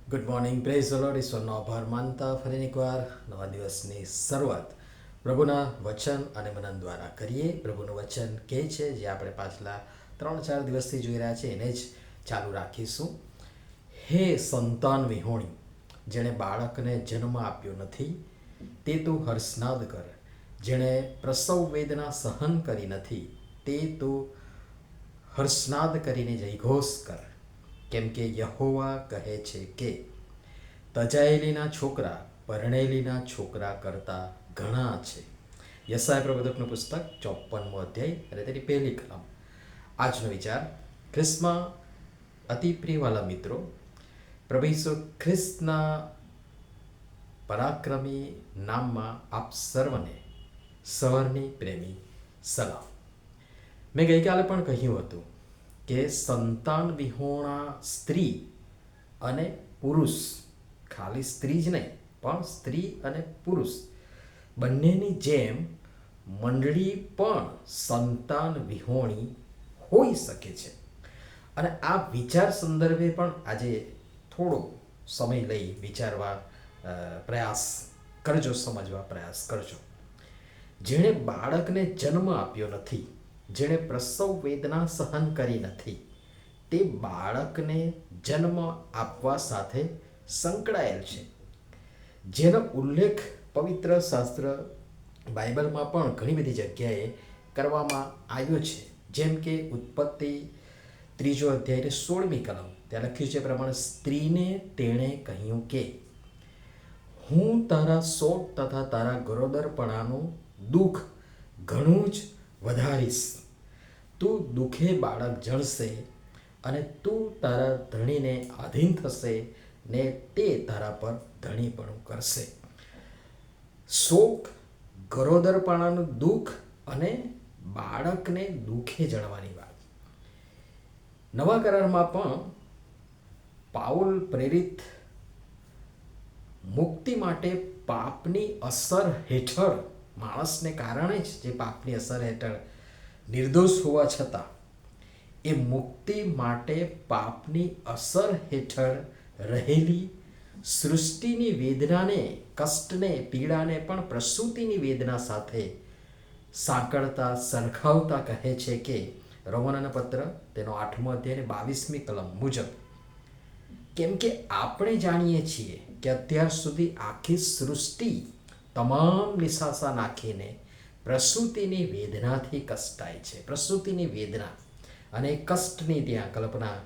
Good morning, praise the lord. ઈશ્વરનો આભાર માનતા ફરી એકવાર નવા દિવસની શરૂઆત પ્રભુના વચન અને મનન દ્વારા કરીએ. પ્રભુનું વચન કહે છે, જે આપણે પાછલા 3-4 દિવસથી જોઈ રહ્યા છીએ એને જ ચાલુ રાખીશું. હે સંતાન વિહોણી, જેણે બાળકને જન્મ આપ્યો નથી તે તું હર્ષનાદ કર. જેણે પ્રસવ વેદના સહન કરી નથી તે તું હર્ષનાદ કરીને જયઘોષ કર. કેમ કે યહોવા કહે છે કે તજાયેલીના છોકરા પરણેલીના છોકરા કરતાં ઘણા છે. યશાયા પ્રવચકનું પુસ્તક 54મો અધ્યાય અને તેની પહેલી કલમ. આજનો વિચાર. ખ્રિસ્તમાં અતિ પ્રિયવાલા મિત્રો, પ્રભુ ઈસુ ખ્રિસ્તના પરાક્રમી નામમાં આપ સર્વને સવારની પ્રેમી સલામ. મેં ગઈકાલે પણ કહ્યું હતું કે સંતાન વિહોણા સ્ત્રી અને પુરુષ, ખાલી સ્ત્રી જ નહીં પણ સ્ત્રી અને પુરુષ બંનેની જેમ મંડળી પણ સંતાન વિહોણી હોઈ શકે છે. અને આ વિચાર સંદર્ભે પણ આજે થોડો સમય લઈ વિચારવા પ્રયાસ કરજો, સમજવા પ્રયાસ કરજો. જેણે બાળકને જન્મ આપ્યો નથી, જેણે પ્રસવ વેદના સહન કરી નથી, તે બાળકને જન્મ આપવા સાથે સંકળાયેલ છે. જેનો ઉલ્લેખ પવિત્ર શાસ્ત્ર બાઇબલમાં પણ ઘણી બધી જગ્યાએ કરવામાં આવ્યો છે. જેમ કે ઉત્પત્તિ 3 અધ્યાય 16મી કલમ, ત્યાં લખ્યું છે પ્રમાણે, સ્ત્રીને તેણે કહ્યું કે હું તારા શોક તથા તારા ગરોદરપણાનું દુઃખ ઘણું જ વધારીશ. તું દુઃખે બાળક જણશે અને તું તારા ધણીને આધીન થશે ને તે તારા પર ધણીપણું કરશે. શોક, ગરોદરપણાનું દુઃખ અને બાળકને દુઃખે જણવાની વાત. નવા કરારમાં પણ પાઉલ પ્રેરિત મુક્તિ માટે પાપની અસર હેઠળ, માણસને કારણે જ જે પાપની અસર હેઠળ નિર્દોષ હોવા છતાં એ મુક્તિ માટે પાપની અસર હેઠળ રહેલી સૃષ્ટિની વેદનાને, કષ્ટને, પીડાને પણ પ્રસૂતિની વેદના સાથે સાંકળતા, સરખાવતા કહે છે કે રોમનના પત્ર તેનો 8મો અધ્યાય 22મી કલમ મુજબ, કેમ કે આપણે જાણીએ છીએ કે અત્યાર સુધી આખી સૃષ્ટિ તમામ નિશાસા નાખીને પ્રસૂતિની વેદનાથી કષ્ટાય છે. પ્રસૂતિની વેદના અને કષ્ટની ત્યાં કલ્પના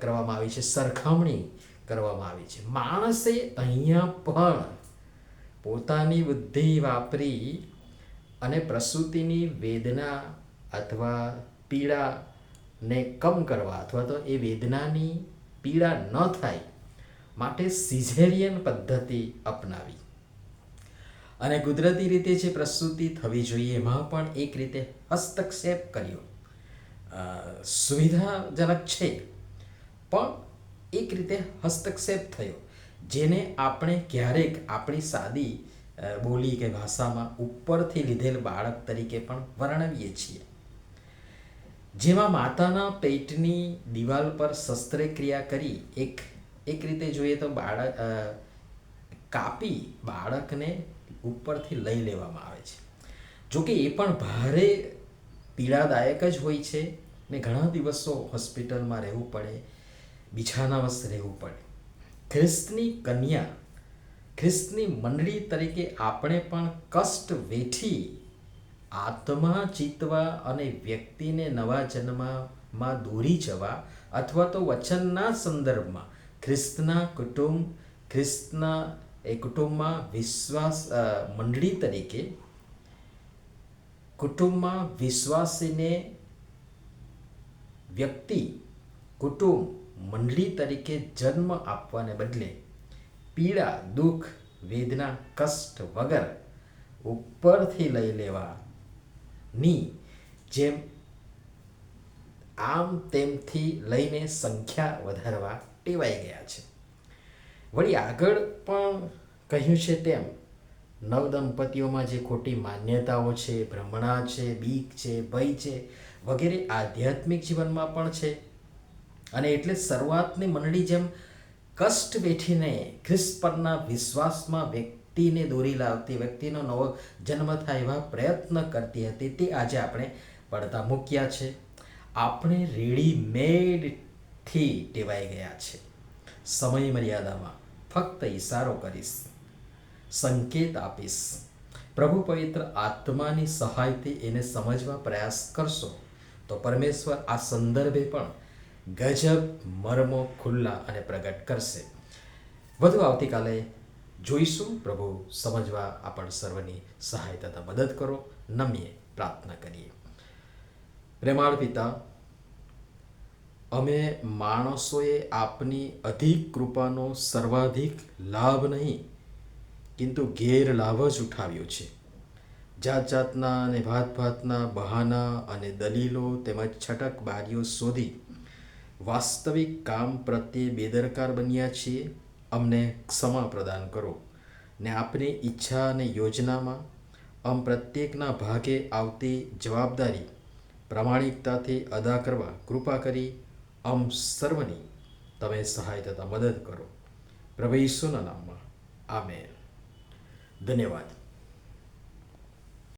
કરવામાં આવી છે, સરખામણી કરવામાં આવી છે. માણસે અહીંયા પણ પોતાની બુદ્ધિ વાપરી અને પ્રસૂતિની વેદના અથવા પીડાને કમ કરવા, અથવા તો એ વેદનાની પીડા ન થાય માટે સિઝેરિયન પદ્ધતિ અપનાવી. અને કુદરતી રીતે જે પ્રસૂતિ થવી જોઈએ એમાં પણ એક રીતે હસ્તક્ષેપ કર્યો. સુવિધાજનક છે પણ એક રીતે હસ્તક્ષેપ થયો, જેને આપણે ક્યારેક આપણી સાદી બોલી કે ભાષામાં ઉપરથી લીધેલ બાળક તરીકે પણ વર્ણવીએ છીએ. જેમાં માતાના પેટની દિવાલ પર શસ્ત્રક્રિયા કરી એક રીતે જોઈએ તો બાળક કાપી બાળકને ઉપરથી લઈ લેવામાં આવે છે. જોકે એ પણ ભારે પીડાદાયક જ હોય છે ને ઘણા દિવસો હોસ્પિટલમાં રહેવું પડે, બિછાનાવશ રહેવું પડે. ખ્રિસ્તની કન્યા, ખ્રિસ્તની મંડળી તરીકે આપણે પણ કષ્ટ વેઠી આત્મા જીતવા અને વ્યક્તિને નવા જન્મમાં દોરી જવા, અથવા તો વચનના સંદર્ભમાં ખ્રિસ્તના કુટુંબ, ખ્રિસ્તના એ કુટુંબમાં વિશ્વાસ મંડળી તરીકે કુટુંબમાં વિશ્વાસીને વ્યક્તિ, કુટુંબ, મંડળી તરીકે જન્મ આપવાને બદલે પીડા, દુઃખ, વેદના, કષ્ટ વગર ઉપરથી લઈ લેવાની જેમ આમ તેમથી લઈને સંખ્યા વધારવા ટેવાઈ ગયા છે. વળી આગળ પણ કહ્યું છે તેમ નવદંપતીઓમાં જે ખોટી માન્યતાઓ છે, ભ્રમણા છે, બીક છે, ભય છે વગેરે આધ્યાત્મિક જીવનમાં પણ છે. અને એટલે શરૂઆતની મંડળી જેમ કષ્ટ વેઠીને ખ્રિસ્ત પરના વિશ્વાસમાં વ્યક્તિને દોરી લાવતી, વ્યક્તિનો નવો જન્મ થાય એવા પ્રયત્ન કરતી હતી, તે આજે આપણે પડતા મૂક્યા છે. આપણે રેડીમેડથી ટેવાઈ ગયા છે. સમય મર્યાદામાં ફક્ત ઈશારો કરીશ, સંકેત આપીશ. પ્રભુ પવિત્ર આત્માની સહાયથી એને સમજવા પ્રયાસ કરશો તો પરમેશ્વર આ સંદર્ભે પણ ગજબ મર્મો ખુલ્લા અને પ્રગટ કરશે. વધુ આવતીકાલે જોઈશું. પ્રભુ સમજવા આપણ સર્વની સહાય તથા મદદ કરો. નમીએ પ્રાર્થના કરીએ. પ્રેમાળ પિતા, અમે માણસોએ આપની અધિક કૃપાનો સર્વાધિક લાભ નહીં કિંતુ ગેરલાભ જ ઉઠાવ્યો છે. જાત જાતના અને ભાત ભાતના બહાના અને દલીલો તેમજ છટકબારીઓ શોધી વાસ્તવિક કામ પ્રત્યે બેદરકાર બન્યા છીએ. અમને ક્ષમા પ્રદાન કરો ને આપની ઈચ્છા અને યોજનામાં પ્રત્યેકના ભાગે આવતી જવાબદારી પ્રામાણિકતાથી અદા કરવા કૃપા કરી સર્વની તમે સહાય તથા મદદ કરો. પ્રભુ ઈસુના નામમાં આમેન. ધન્યવાદ.